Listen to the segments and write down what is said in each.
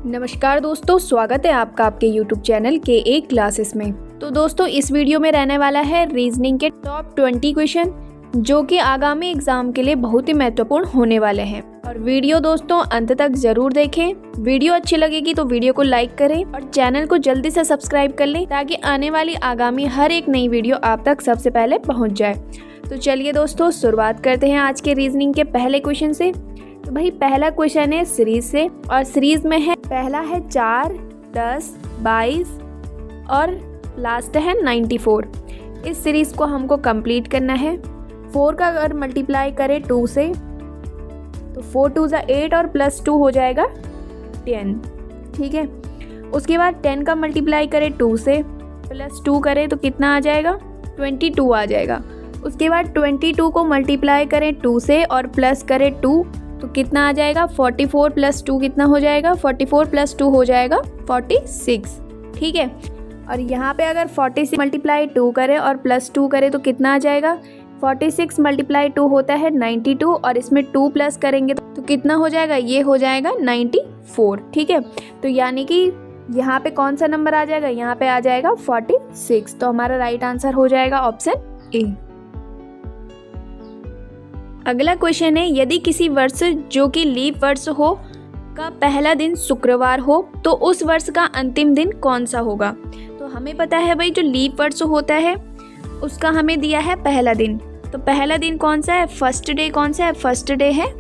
नमस्कार दोस्तों, स्वागत है आपका आपके YouTube चैनल के एक क्लासेस में। तो दोस्तों, इस वीडियो में रहने वाला है रीजनिंग के टॉप 20 क्वेश्चन जो कि आगामी एग्जाम के लिए बहुत ही महत्वपूर्ण होने वाले हैं। और वीडियो दोस्तों अंत तक जरूर देखें। वीडियो अच्छी लगेगी तो वीडियो को लाइक करें और चैनल को जल्दी से सब्सक्राइब कर लें ताकि आने वाली आगामी हर एक नई वीडियो आप तक सबसे पहले पहुँच जाए। तो चलिए दोस्तों, शुरुआत करते हैं आज के रीजनिंग के पहले क्वेश्चन से। तो भाई पहला क्वेश्चन है सीरीज से, और सीरीज में है पहला है 4, 10, 22 और लास्ट है 94। इस सीरीज को हमको कंप्लीट करना है। 4 का अगर मल्टीप्लाई करें 2 से तो 4 2 ज़ा 8 और प्लस 2 हो जाएगा 10। ठीक है, उसके बाद 10 का मल्टीप्लाई करें 2 से प्लस 2 करें तो कितना आ जाएगा, 22 आ जाएगा। उसके बाद 22 को मल्टीप्लाई करें 2 से और प्लस करें 2 तो कितना आ जाएगा, 44 प्लस 2 कितना हो जाएगा, 44 प्लस 2 हो जाएगा 46। ठीक है, और यहाँ पे अगर 46 मल्टीप्लाई 2 करें और प्लस 2 करें तो कितना आ जाएगा, 46 मल्टीप्लाई 2 होता है 92 और इसमें 2 प्लस करेंगे तो कितना हो जाएगा, ये हो जाएगा 94। ठीक है, तो यानी कि यहाँ पे कौन सा नंबर आ जाएगा, यहाँ पे आ जाएगा 46। तो हमारा राइट आंसर हो जाएगा ऑप्शन ए। अगला क्वेश्चन है, यदि किसी वर्ष जो कि लीप वर्ष हो का पहला दिन शुक्रवार हो तो उस वर्ष का अंतिम दिन कौन सा होगा। तो हमें पता है भाई, जो लीप वर्ष होता है उसका हमें दिया है पहला दिन। तो पहला दिन कौन सा है, फर्स्ट डे कौन सा है, फर्स्ट डे है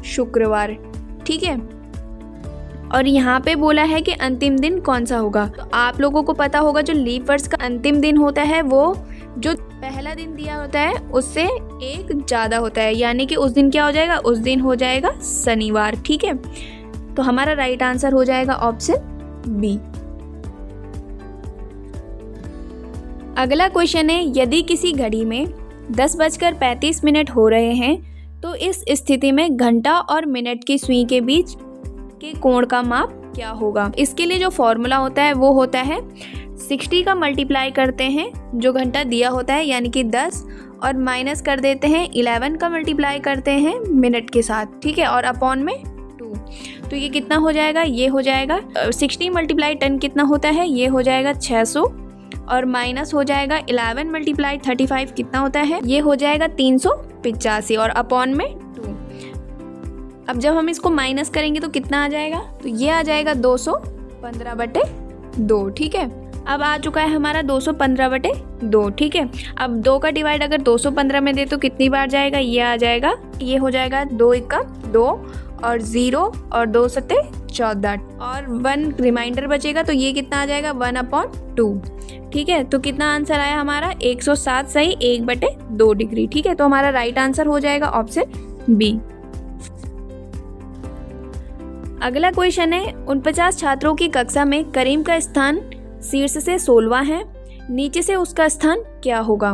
शुक्रवार। ठीक है, और यहाँ पे बोला है कि अंतिम दिन कौन सा होगा। तो आप लोगों को पता होगा जो लीप वर्ष का अंतिम दिन होता है वो जो पहला दिन दिया होता है उससे एक ज़्यादा होता है, यानी कि उस दिन क्या हो जाएगा, उस दिन हो जाएगा शनिवार। ठीक है, तो हमारा राइट आंसर हो जाएगा ऑप्शन बी। अगला क्वेश्चन है, यदि किसी घड़ी में 10:35 हो रहे हैं तो इस स्थिति में घंटा और मिनट की सुई के बीच के कोण का माप क्या होगा। इसके लिए जो फॉर्मूला होता है वो होता है 60 का मल्टीप्लाई करते हैं जो घंटा दिया होता है यानी कि 10 और माइनस कर देते हैं 11 का मल्टीप्लाई करते हैं मिनट के साथ। ठीक है, और अपॉन में 2। तो ये कितना हो जाएगा, ये हो जाएगा 60 मल्टीप्लाई 10 कितना होता है, ये हो जाएगा 600 और माइनस हो जाएगा 11 मल्टीप्लाई 35 कितना होता है, ये हो जाएगा 385 और अपॉन में 2। अब जब हम इसको माइनस करेंगे तो कितना आ जाएगा, तो ये आ जाएगा 215/2। ठीक है, अब आ चुका है हमारा 215/2। ठीक है, अब 2 का डिवाइड अगर 215 में दे तो कितनी बार जाएगा, ये आ जाएगा, ये हो जाएगा 2 × 2 और 0 और 2 सत्ते 14 और 1 रिमाइंडर बचेगा तो ये कितना आ जाएगा 1/2। ठीक है, तो कितना आंसर आया हमारा 107 सही 1/2 डिग्री। ठीक है, तो हमारा राइट आंसर हो जाएगा ऑप्शन बी। अगला क्वेश्चन है, 49 छात्रों की कक्षा में करीम का स्थान शीर्ष से 16वां है, नीचे से उसका स्थान क्या होगा।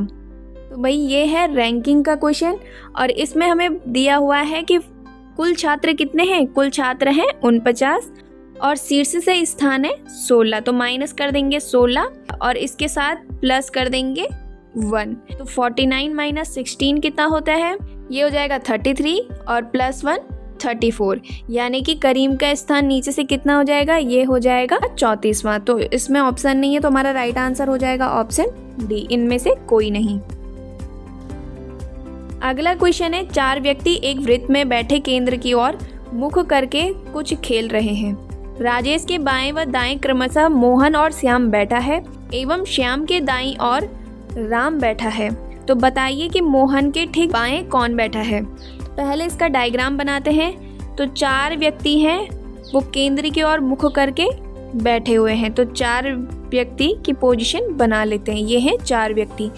तो भाई ये है रैंकिंग का क्वेश्चन और इसमें हमें दिया हुआ है कि कुल छात्र कितने हैं, कुल छात्र हैं 49 और शीर्ष से स्थान है 16। तो माइनस कर देंगे 16 और इसके साथ प्लस कर देंगे 1। तो 49 - 16 कितना होता है, ये हो जाएगा 33 और प्लस 1 34, यानी कि करीम का स्थान नीचे से कितना हो जाएगा, ये हो जाएगा 34वां। तो इसमें ऑप्शन नहीं है तो हमारा राइट आंसर हो जाएगा ऑप्शन डी, इनमें से कोई नहीं। अगला क्वेश्चन है, 4 व्यक्ति एक वृत्त में बैठे केंद्र की ओर मुख करके कुछ खेल रहे हैं। राजेश के बाएं व दाएं क्रमशः मोहन और श्याम बैठा है एवं श्याम के दाईं ओर राम बैठा है। तो बताइए कि मोहन के ठीक बाएं कौन बैठा है। पहले इसका डायग्राम बनाते हैं। तो 4 व्यक्ति हैं वो केंद्र की ओर मुख करके बैठे हुए हैं, तो 4 व्यक्ति की पोजीशन बना लेते हैं। ये हैं 4 व्यक्ति।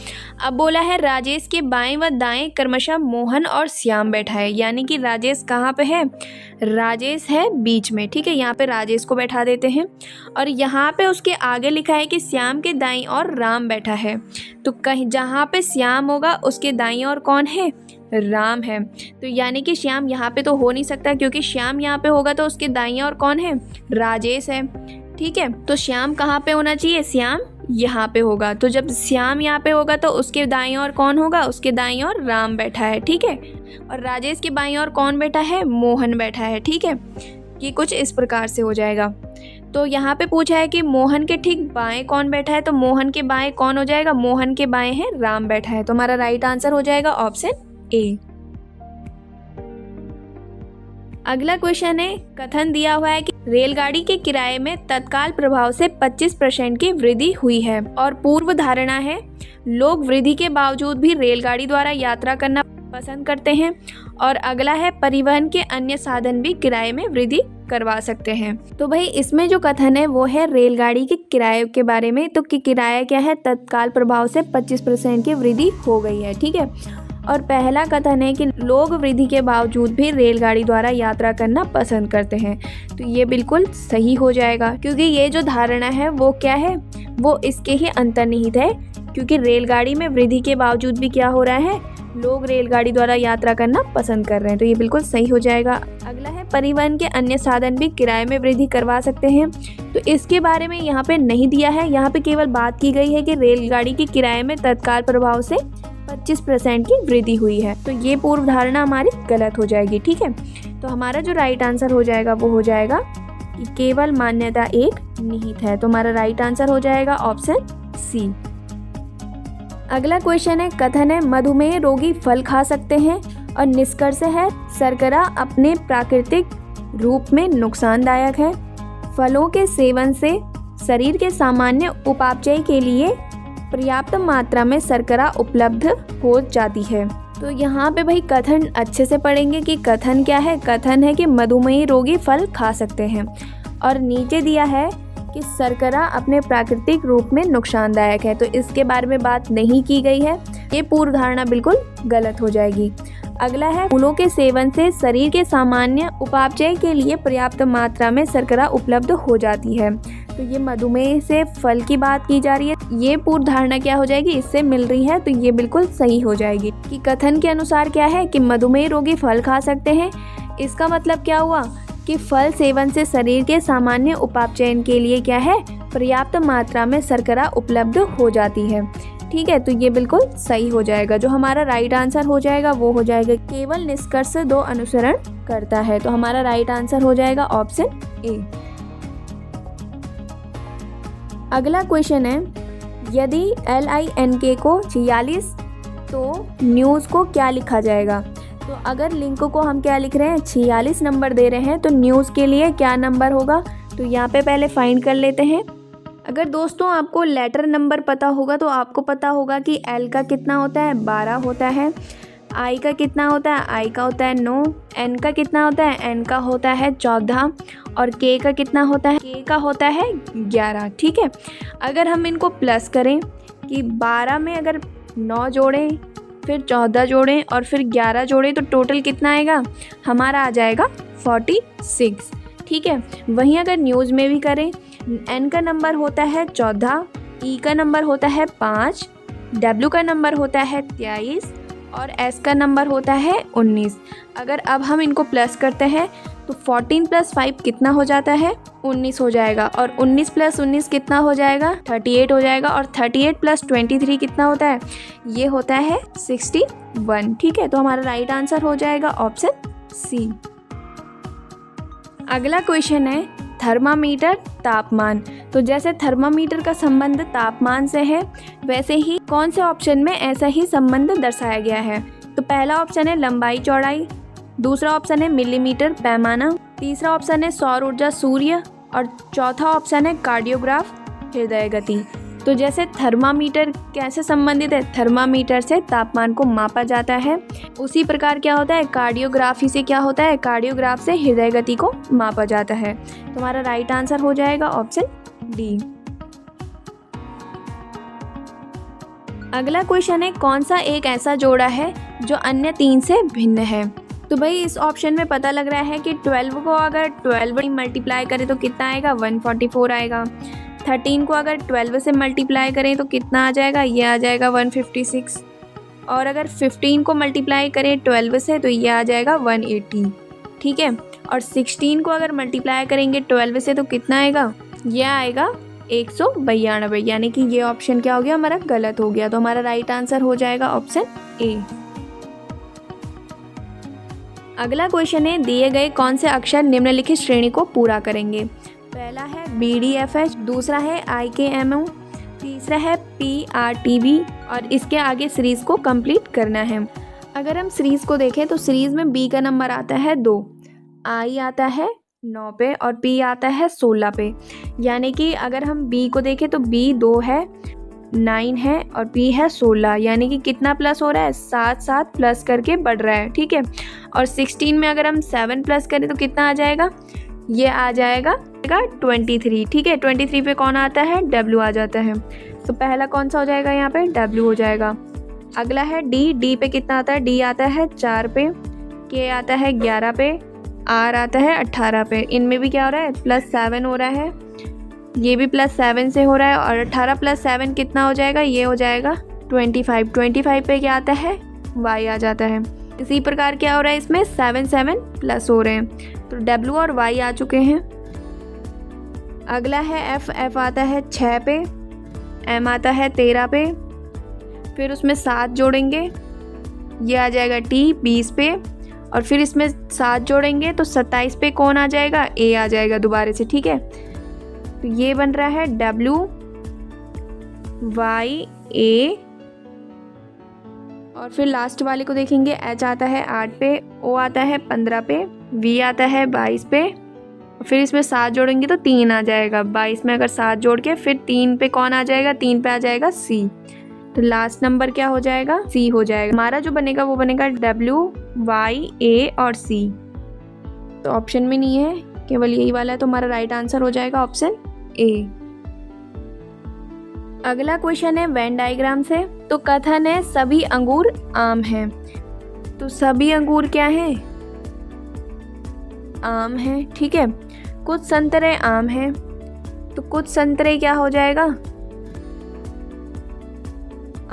अब बोला है राजेश के बाएं व दाएं क्रमशः मोहन और श्याम बैठा है, यानी कि राजेश कहाँ पे है, राजेश है बीच में। ठीक है, यहाँ पे राजेश को बैठा देते हैं और यहाँ पे उसके आगे लिखा है कि श्याम के दाईं ओर राम बैठा है। तो कहीं जहाँ पे श्याम होगा उसके दाईं ओर कौन है, राम है। तो यानी कि श्याम यहाँ पे तो हो नहीं सकता क्योंकि श्याम यहाँ पे होगा तो उसके दाईं ओर कौन है, राजेश है। ठीक है, तो श्याम कहाँ पे होना चाहिए, श्याम यहाँ पे होगा। तो जब श्याम यहाँ पे होगा तो उसके दाईं ओर कौन होगा, उसके दाईं ओर राम बैठा है। ठीक है, और राजेश के बाईं ओर कौन बैठा है, मोहन बैठा है। ठीक है, ये कुछ इस प्रकार से हो जाएगा। तो यहाँ पे पूछा है कि मोहन के ठीक बाएं कौन बैठा है, तो मोहन के बाएं कौन हो जाएगा, मोहन के बाएं है राम बैठा है। तो हमारा राइट आंसर हो जाएगा ऑप्शन ए। अगला क्वेश्चन है, कथन दिया हुआ है कि रेलगाड़ी के किराए में तत्काल प्रभाव से 25% की वृद्धि हुई है और पूर्व धारणा है लोग वृद्धि के बावजूद भी रेलगाड़ी द्वारा यात्रा करना पसंद करते हैं। और अगला है, परिवहन के अन्य साधन भी किराए में वृद्धि करवा सकते हैं। तो भाई इसमें जो कथन है वो है रेलगाड़ी के किराए के बारे में। तो किराया क्या है, तत्काल प्रभाव से 25% की वृद्धि हो गई है, ठीक है। और पहला कथन है कि लोग वृद्धि के बावजूद भी रेलगाड़ी द्वारा यात्रा करना पसंद करते हैं। तो ये बिल्कुल सही हो जाएगा, क्योंकि ये जो धारणा है वो क्या है, वो इसके ही अंतर्निहित है, क्योंकि रेलगाड़ी में वृद्धि के बावजूद भी क्या हो रहा है, लोग रेलगाड़ी द्वारा यात्रा करना पसंद कर रहे हैं। तो ये बिल्कुल सही हो जाएगा। अगला है, परिवहन के अन्य साधन भी किराए में वृद्धि करवा सकते हैं। तो इसके बारे में यहाँ पे नहीं दिया है, यहाँ पे केवल बात की गई है कि रेलगाड़ी के किराए में तत्काल प्रभाव से 25% की वृद्धि हुई है। तो ये पूर्व धारणा हमारी गलत हो जाएगी, ठीक है। तो हमारा जो राइट आंसर हो जाएगा वो हो जाएगा कि केवल मान्यता एक निहित है। तो हमारा राइट आंसर हो जाएगा ऑप्शन सी। अगला क्वेश्चन है, कथन है मधुमेह रोगी फल खा सकते हैं और निष्कर्ष है शर्करा अपने प्राकृतिक रूप में नुकसानदायक है। फलों के सेवन से शरीर के सामान्य उपापचय के लिए पर्याप्त मात्रा में शर्करा उपलब्ध हो जाती है। तो यहाँ पे भाई कथन अच्छे से पढ़ेंगे कि कथन क्या है। कथन है कि मधुमेह रोगी फल खा सकते हैं और नीचे दिया है कि शर्करा अपने प्राकृतिक रूप में नुकसानदायक है। तो इसके बारे में बात नहीं की गई है, ये पूर्व धारणा बिल्कुल गलत हो जाएगी। अगला है, फूलों के सेवन से शरीर के सामान्य उपापचय के लिए पर्याप्त मात्रा में शर्करा उपलब्ध हो जाती है। तो ये मधुमेह से फल की बात की जा रही है, ये पूर्व धारणा क्या हो जाएगी, इससे मिल रही है। तो ये बिल्कुल सही हो जाएगी कि कथन के अनुसार क्या है कि मधुमेह रोगी फल खा सकते हैं। इसका मतलब क्या हुआ कि फल सेवन से शरीर के सामान्य उपापचयन के लिए क्या है, पर्याप्त मात्रा में शर्करा उपलब्ध हो जाती है, ठीक है। तो ये बिल्कुल सही हो जाएगा। जो हमारा राइट आंसर हो जाएगा वो हो जाएगा केवल निष्कर्ष दो अनुसरण करता है। तो हमारा राइट आंसर हो जाएगा ऑप्शन ए। अगला क्वेश्चन है, यदि LINK को 46 तो न्यूज़ को क्या लिखा जाएगा। तो अगर लिंक को हम क्या लिख रहे हैं, 46 नंबर दे रहे हैं, तो न्यूज़ के लिए क्या नंबर होगा। तो यहाँ पे पहले फाइंड कर लेते हैं। अगर दोस्तों आपको लेटर नंबर पता होगा तो आपको पता होगा कि L का कितना होता है, 12 होता है। I का कितना होता है, I का होता है 9। N का कितना होता है, N का होता है 14। और K का कितना होता है, K का होता है 11, ठीक है। अगर हम इनको प्लस करें कि 12 में अगर 9 जोड़ें, फिर 14 जोड़ें और फिर 11 जोड़ें, तो टोटल कितना आएगा, हमारा आ जाएगा 46, ठीक है। वहीं अगर न्यूज़ में भी करें, N का नंबर होता है 14, E का नंबर होता है 5, W का नंबर होता है 23 और S का नंबर होता है 19। अगर अब हम इनको प्लस करते हैं तो 14 + 5 कितना हो जाता है, 19 हो जाएगा। और 19 + 19 कितना हो जाएगा, 38 हो जाएगा। और 38 + 23 कितना होता है, ये होता है 61, ठीक है। तो हमारा राइट आंसर हो जाएगा ऑप्शन सी। अगला क्वेश्चन है, थर्मामीटर तापमान। तो जैसे थर्मामीटर का संबंध तापमान से है, वैसे ही कौन से ऑप्शन में ऐसा ही संबंध दर्शाया गया है। तो पहला ऑप्शन है लंबाई चौड़ाई, दूसरा ऑप्शन है मिलीमीटर पैमाना, तीसरा ऑप्शन है सौर ऊर्जा सूर्य और चौथा ऑप्शन है कार्डियोग्राफ हृदय गति। तो जैसे थर्मामीटर कैसे संबंधित है, थर्मामीटर से तापमान को मापा जाता है, उसी प्रकार क्या होता है, कार्डियोग्राफी से क्या होता है, कार्डियोग्राफ से हृदय गति को मापा जाता है। तो हमारा राइट आंसर हो जाएगा ऑप्शन डी। अगला क्वेश्चन है, कौन सा एक ऐसा जोड़ा है जो अन्य 3 से भिन्न है। तो भाई इस ऑप्शन में पता लग रहा है कि 12 को अगर 12 मल्टीप्लाई करें तो कितना आएगा, 144 आएगा। 13 को अगर 12 से मल्टीप्लाई करें तो कितना आ जाएगा, ये आ जाएगा 156। और अगर 15 को मल्टीप्लाई करें 12 से तो ये आ जाएगा 180, ठीक है। और 16 को अगर मल्टीप्लाई करेंगे 12 से तो कितना आएगा, ये आएगा 192, यानी कि ये ऑप्शन क्या हो गया, हमारा गलत हो गया। तो हमारा राइट आंसर हो जाएगा ऑप्शन ए। अगला क्वेश्चन है, दिए गए कौन से अक्षर निम्नलिखित श्रेणी को पूरा करेंगे। पहला है BDFH, दूसरा है IKMO, तीसरा है PRTB और इसके आगे सीरीज़ को कंप्लीट करना है। अगर हम सीरीज़ को देखें तो सीरीज़ में B का नंबर आता है 2, I आता है 9 पे और P आता है 16 पे। यानी कि अगर हम B को देखें तो B 2 है, 9 है और P है 16, यानी कि कितना प्लस हो रहा है, 7 7 प्लस करके बढ़ रहा है, ठीक है। और 16 में अगर हम 7 प्लस करें तो कितना आ जाएगा, ये आ जाएगा 23, ठीक है। 23 पे कौन आता है, W आ जाता है। तो पहला कौन सा हो जाएगा, यहाँ पे W हो जाएगा। अगला है D पे कितना आता है, D आता है 4 पे, K आता है 11 पे, R आता है 18 पे। इनमें भी क्या हो रहा है, +7 हो रहा है, ये भी +7 से हो रहा है और 18 + 7 कितना हो जाएगा, ये हो जाएगा 25। 25 पे क्या आता है, Y आ जाता है। इसी प्रकार क्या हो रहा है, इसमें 7 7 प्लस हो रहे हैं, तो W और Y आ चुके हैं। अगला है F आता है 6 पे, M आता है 13 पे, फिर उसमें 7 जोड़ेंगे, ये आ जाएगा T 20 पे और फिर इसमें 7 जोड़ेंगे तो 27 पे कौन आ जाएगा, A आ जाएगा दोबारा से, ठीक है। तो ये बन रहा है W Y A और फिर लास्ट वाले को देखेंगे, H आता है 8 पे, O आता है 15 पे, V आता है 22 पे, फिर इसमें 7 जोड़ेंगे तो 3 आ जाएगा। 22 में अगर 7 जोड़ के फिर 3 पे कौन आ जाएगा, 3 पे आ जाएगा C। तो लास्ट नंबर क्या हो जाएगा, C हो जाएगा। हमारा जो बनेगा वो बनेगा W Y A और C। तो ऑप्शन में नहीं है, केवल यही वाला है, तो हमारा राइट आंसर हो जाएगा ऑप्शन A। अगला क्वेश्चन है वेन डायग्राम से। तो कथन है सभी अंगूर आम हैं। तो सभी अंगूर क्या हैं, आम हैं, ठीक है। कुछ संतरे आम हैं, तो कुछ संतरे क्या हो जाएगा,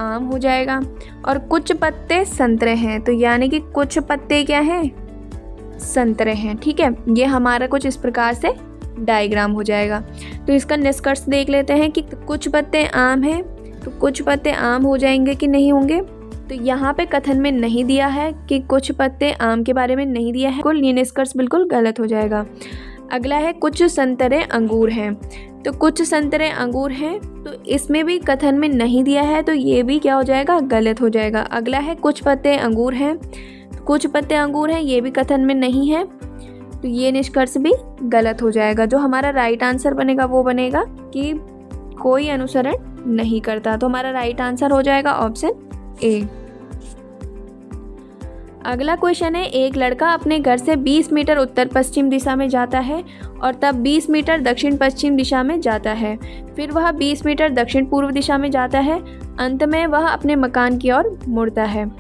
आम हो जाएगा। और कुछ पत्ते संतरे हैं, तो यानी कि कुछ पत्ते क्या हैं, संतरे हैं, ठीक है। ये हमारा कुछ इस प्रकार से डायग्राम हो जाएगा। तो इसका निष्कर्ष देख लेते हैं कि कुछ पत्ते आम हैं, तो कुछ पत्ते आम हो जाएंगे कि नहीं होंगे। तो यहाँ पे कथन में नहीं दिया है कि कुछ पत्ते आम के बारे में नहीं दिया है, ये निष्कर्ष बिल्कुल गलत हो जाएगा। अगला है कुछ संतरे अंगूर हैं। तो कुछ संतरे अंगूर हैं, तो इसमें भी कथन में नहीं दिया है, तो ये भी क्या हो जाएगा, गलत हो जाएगा। अगला है कुछ पत्ते अंगूर हैं, तो कुछ पत्ते अंगूर हैं, ये भी कथन में नहीं है, तो ये निष्कर्ष भी गलत हो जाएगा। जो हमारा राइट आंसर बनेगा वो बनेगा कि कोई अनुसरण नहीं करता। तो हमारा राइट आंसर हो जाएगा ऑप्शन A। अगला क्वेश्चन है, एक लड़का अपने घर से 20 मीटर उत्तर पश्चिम दिशा में जाता है और तब 20 मीटर दक्षिण पश्चिम दिशा में जाता है, फिर वह 20 मीटर दक्षिण पूर्व दिशा में जाता है, अंत में वह अपने मकान की ओर मुड़ता है।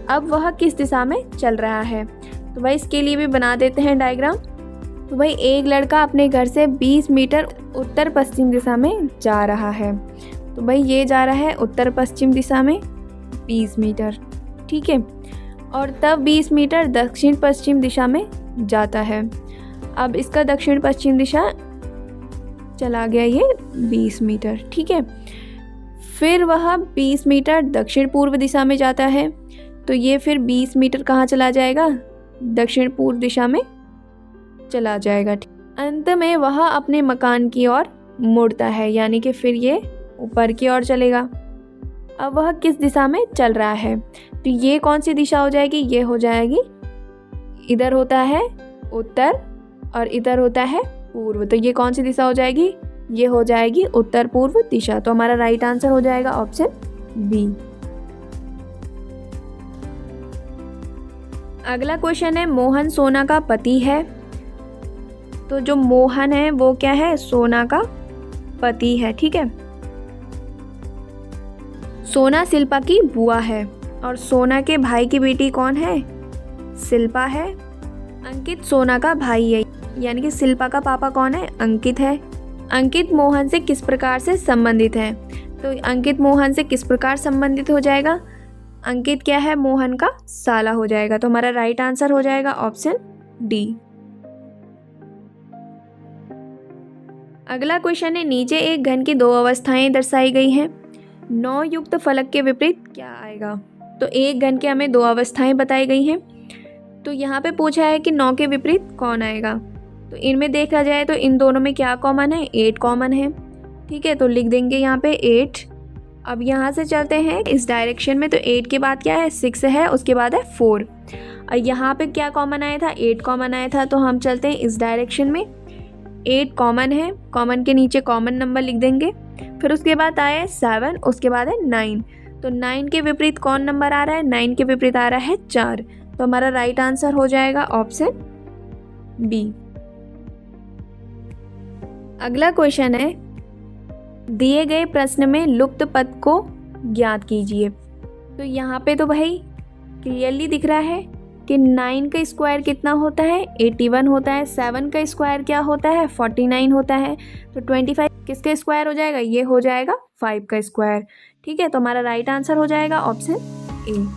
अब वह किस दिशा में चल रहा है। तो भाई इसके लिए भी बना देते हैं डायग्राम। तो भाई एक लड़का अपने घर से 20 मीटर उत्तर पश्चिम दिशा में जा रहा है, तो भाई ये जा रहा है उत्तर पश्चिम दिशा में 20 मीटर, ठीक है। और तब 20 मीटर दक्षिण पश्चिम दिशा में जाता है। अब इसका दक्षिण पश्चिम दिशा चला गया ये 20 मीटर, ठीक है। फिर वह 20 मीटर दक्षिण पूर्व दिशा में जाता है, तो ये फिर 20 मीटर कहाँ चला जाएगा, दक्षिण पूर्व दिशा में चला जाएगा। अंत में वह अपने मकान की ओर मुड़ता है, यानी कि फिर ये ऊपर की ओर चलेगा। अब वह किस दिशा में चल रहा है, तो ये कौन सी दिशा हो जाएगी, ये हो जाएगी, इधर होता है उत्तर और इधर होता है पूर्व, तो ये कौन सी दिशा हो जाएगी, ये हो जाएगी उत्तर पूर्व दिशा। तो हमारा राइट आंसर हो जाएगा ऑप्शन B। अगला क्वेश्चन है, मोहन सोना का पति है। तो जो मोहन है वो क्या है, सोना का पति है, ठीक है। सोना शिल्पा की बुआ है और सोना के भाई की बेटी कौन है, शिल्पा है। अंकित सोना का भाई है, यानी कि शिल्पा का पापा कौन है, अंकित है। अंकित मोहन से किस प्रकार से संबंधित है। तो अंकित मोहन से किस प्रकार संबंधित हो जाएगा, अंकित क्या है, मोहन का साला हो जाएगा। तो हमारा राइट आंसर हो जाएगा ऑप्शन D। अगला क्वेश्चन है, नीचे एक घन की 2 अवस्थाएं दर्शाई गई हैं, 9 युक्त फलक के विपरीत क्या आएगा। तो एक घन के हमें 2 अवस्थाएं बताई गई हैं, तो तो यहाँ पे पूछा है कि 9 के विपरीत कौन आएगा। तो इनमें देखा जाए तो इन दोनों में क्या कॉमन है, 8 कॉमन है। ठीक है, तो लिख देंगे यहाँ पे 8। अब यहाँ से चलते हैं इस डायरेक्शन में, तो 8 के बाद क्या है, 6 है, उसके बाद है 4। और यहाँ पे क्या कॉमन आया था, 8 कॉमन आया था। तो हम चलते हैं इस डायरेक्शन में, 8 कॉमन है, कॉमन के नीचे कॉमन नंबर लिख देंगे। फिर उसके बाद आया है 7, उसके बाद है 9। तो 9 के विपरीत कौन नंबर आ रहा है, 9 के विपरीत आ रहा है 4। तो हमारा राइट आंसर हो जाएगा ऑप्शन बी। अगला क्वेश्चन है, दिए गए प्रश्न में लुप्त पद को ज्ञात कीजिए। तो यहाँ पे तो भाई क्लियरली दिख रहा है कि 9 का स्क्वायर कितना होता है, 81 होता है। 7 का स्क्वायर क्या होता है, 49 होता है। तो 25 किसका स्क्वायर हो जाएगा, ये हो जाएगा 5 का स्क्वायर। ठीक है, तो हमारा राइट आंसर हो जाएगा ऑप्शन ए।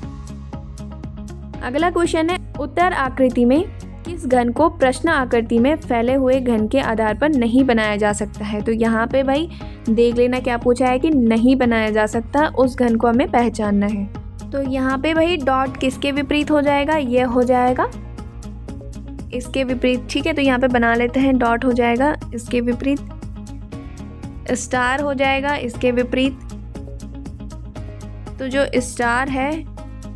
अगला क्वेश्चन है, उत्तर आकृति में किस घन को प्रश्न आकृति में फैले हुए घन के आधार पर नहीं बनाया जा सकता है। तो यहाँ पे भाई देख लेना क्या पूछा है कि नहीं बनाया जा सकता, उस घन को हमें पहचानना है। तो यहाँ पे भाई डॉट किसके विपरीत हो जाएगा, ये हो जाएगा इसके विपरीत। ठीक है, तो यहाँ पे बना लेते हैं, डॉट हो जाएगा इसके विपरीत, स्टार हो जाएगा इसके विपरीत। तो जो स्टार है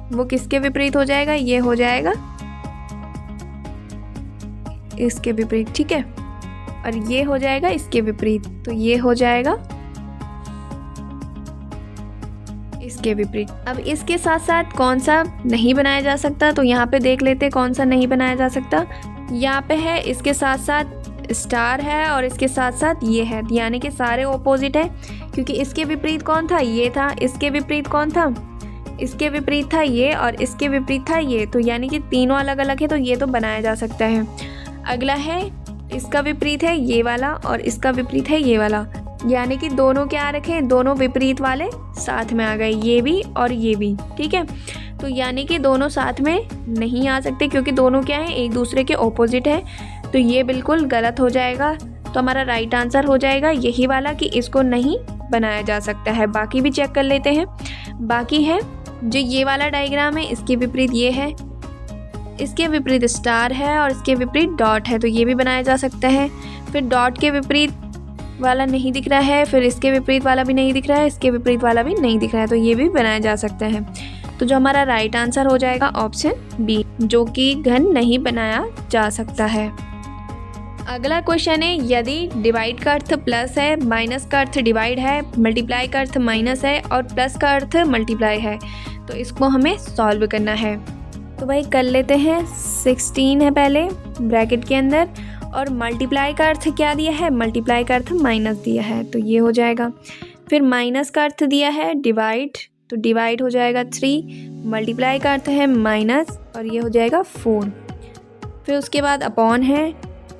वो किसके विपरीत हो जाएगा, ये हो जाएगा इसके विपरीत। ठीक है, और ये हो जाएगा इसके विपरीत, तो ये हो जाएगा इसके विपरीत। अब इसके साथ साथ कौन सा नहीं बनाया जा सकता, तो यहाँ पे देख लेते कौन सा नहीं बनाया जा सकता। यहाँ पे है इसके साथ साथ स्टार है और इसके साथ साथ ये है, यानी कि सारे ऑपोजिट है। क्योंकि इसके विपरीत कौन था, ये था। इसके विपरीत कौन था, इसके विपरीत था ये, और इसके विपरीत था ये। तो यानी कि तीनों अलग अलग है, तो ये तो बनाया जा सकता है। अगला है इसका विपरीत है ये वाला और इसका विपरीत है ये वाला, यानी कि दोनों क्या रखें, दोनों विपरीत वाले साथ में आ गए, ये भी और ये भी। ठीक है, तो यानी कि दोनों साथ में नहीं आ सकते क्योंकि दोनों क्या है, एक दूसरे के ऑपोजिट है। तो ये बिल्कुल गलत हो जाएगा। तो हमारा राइट आंसर हो जाएगा यही वाला कि इसको नहीं बनाया जा सकता है। बाकी भी चेक कर लेते हैं। बाकी है जो ये वाला डायग्राम है, इसके विपरीत ये है, इसके विपरीत स्टार है और इसके विपरीत डॉट है, तो ये भी बनाया जा सकता है। फिर डॉट के विपरीत वाला नहीं दिख रहा है, फिर इसके विपरीत वाला भी नहीं दिख रहा है, इसके विपरीत वाला भी नहीं दिख रहा है, तो ये भी बनाया जा सकता है। तो जो हमारा राइट आंसर हो जाएगा ऑप्शन बी, जो कि घन नहीं बनाया जा सकता है। अगला क्वेश्चन है, यदि डिवाइड का अर्थ प्लस है, माइनस का अर्थ डिवाइड है, मल्टीप्लाई का अर्थ माइनस है और प्लस का अर्थ मल्टीप्लाई है, तो इसको हमें सॉल्व करना है। तो भाई कर लेते हैं। 16 है पहले ब्रैकेट के अंदर, और मल्टीप्लाई का अर्थ क्या दिया है, मल्टीप्लाई का अर्थ माइनस दिया है, तो ये हो जाएगा। फिर माइनस का अर्थ दिया है डिवाइड, तो डिवाइड हो जाएगा 3, मल्टीप्लाई का अर्थ है माइनस और ये हो जाएगा 4। फिर उसके बाद अपॉन है,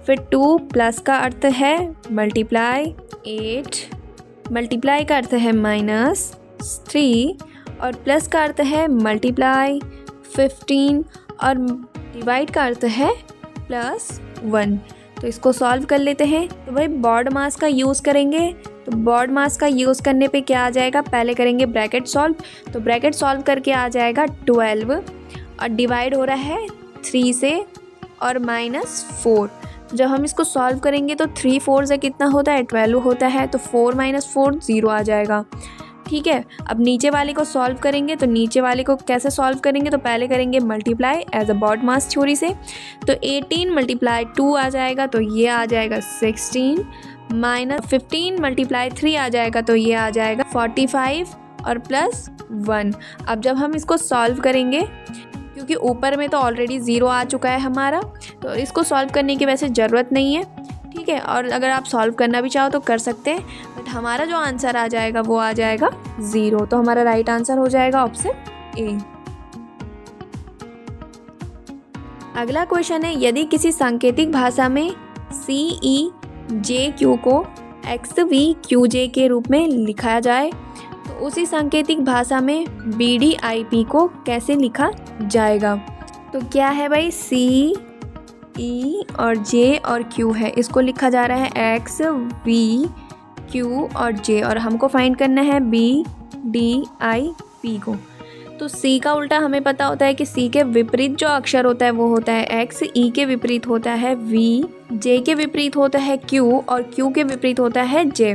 फिर 2 प्लस का अर्थ है मल्टीप्लाई 8, मल्टीप्लाई का अर्थ है -3 और प्लस का अर्थ है मल्टीप्लाई 15 और डिवाइड का अर्थ है +1। तो इसको सॉल्व कर लेते हैं। तो भाई बॉड मास का यूज़ करेंगे, तो बॉड मास का यूज़ करने पे क्या आ जाएगा, पहले करेंगे ब्रैकेट सॉल्व, तो ब्रैकेट सॉल्व करके आ जाएगा 12 और डिवाइड हो रहा है 3 से और -4। जब हम इसको सॉल्व करेंगे तो 3 4 से कितना होता है, 12 होता है, तो 4 - 4 0 आ जाएगा। ठीक है, अब नीचे वाले को सॉल्व करेंगे, तो नीचे वाले को कैसे सॉल्व करेंगे, तो पहले करेंगे मल्टीप्लाई एज अ बॉड मास थ्योरी से, तो 18 × 2 आ जाएगा, तो ये आ जाएगा 16, -15 × 3 आ जाएगा, तो ये आ जाएगा 45 और +1। अब जब हम इसको सॉल्व करेंगे, क्योंकि ऊपर में तो ऑलरेडी 0 आ चुका है हमारा, तो इसको सॉल्व करने की वैसे ज़रूरत नहीं है। ठीक है, और अगर आप सॉल्व करना भी चाहो तो कर सकते हैं, बट हमारा जो आंसर आ जाएगा वो आ जाएगा 0। तो हमारा राइट आंसर हो जाएगा ऑप्शन ए। अगला क्वेश्चन है, यदि किसी सांकेतिक भाषा में CEJQ को XVQJ के रूप में लिखा जाए, तो उसी सांकेतिक भाषा में BDIP को कैसे लिखा जाएगा। तो क्या है भाई, C, E और J और Q है, इसको लिखा जा रहा है X, V, Q और J, और हमको फाइंड करना है BDIP को। तो सी का उल्टा हमें पता होता है कि सी के विपरीत जो अक्षर होता है वो होता है एक्स, ई के विपरीत होता है वी, जे के विपरीत होता है क्यू और क्यू के विपरीत होता है जे।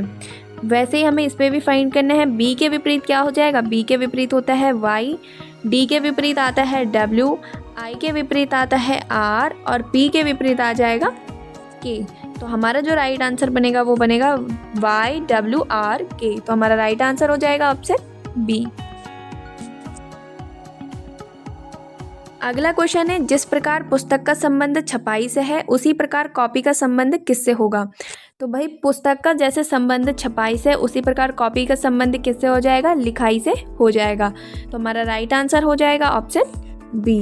वैसे ही हमें इस पर भी फाइंड करना है। बी के विपरीत क्या हो जाएगा, बी के विपरीत होता है वाई, डी के विपरीत आता है डब्ल्यू, आई के विपरीत आता है आर और पी के विपरीत आ जाएगा के। तो हमारा जो राइट आंसर बनेगा वो बनेगा वाई डब्ल्यू आर के। तो हमारा राइट आंसर हो जाएगा ऑप्शन बी। अगला क्वेश्चन है, जिस प्रकार पुस्तक का संबंध छपाई से है उसी प्रकार कॉपी का संबंध किससे होगा। तो भाई पुस्तक का जैसे संबंध छपाई से उसी प्रकार कॉपी का संबंध किससे हो जाएगा, लिखाई से हो जाएगा। तो हमारा राइट आंसर हो जाएगा ऑप्शन बी।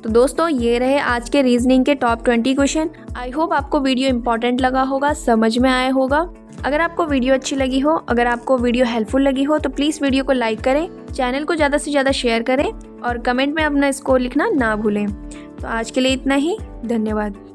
तो दोस्तों ये रहे आज के रीजनिंग के टॉप 20 क्वेश्चन। आई होप आपको वीडियो इंपॉर्टेंट लगा होगा, समझ में आया होगा। अगर आपको वीडियो अच्छी लगी हो, अगर आपको वीडियो हेल्पफुल लगी हो तो प्लीज़ वीडियो को लाइक करें, चैनल को ज़्यादा से ज़्यादा शेयर करें और कमेंट में अपना स्कोर लिखना ना भूलें। तो आज के लिए इतना ही, धन्यवाद।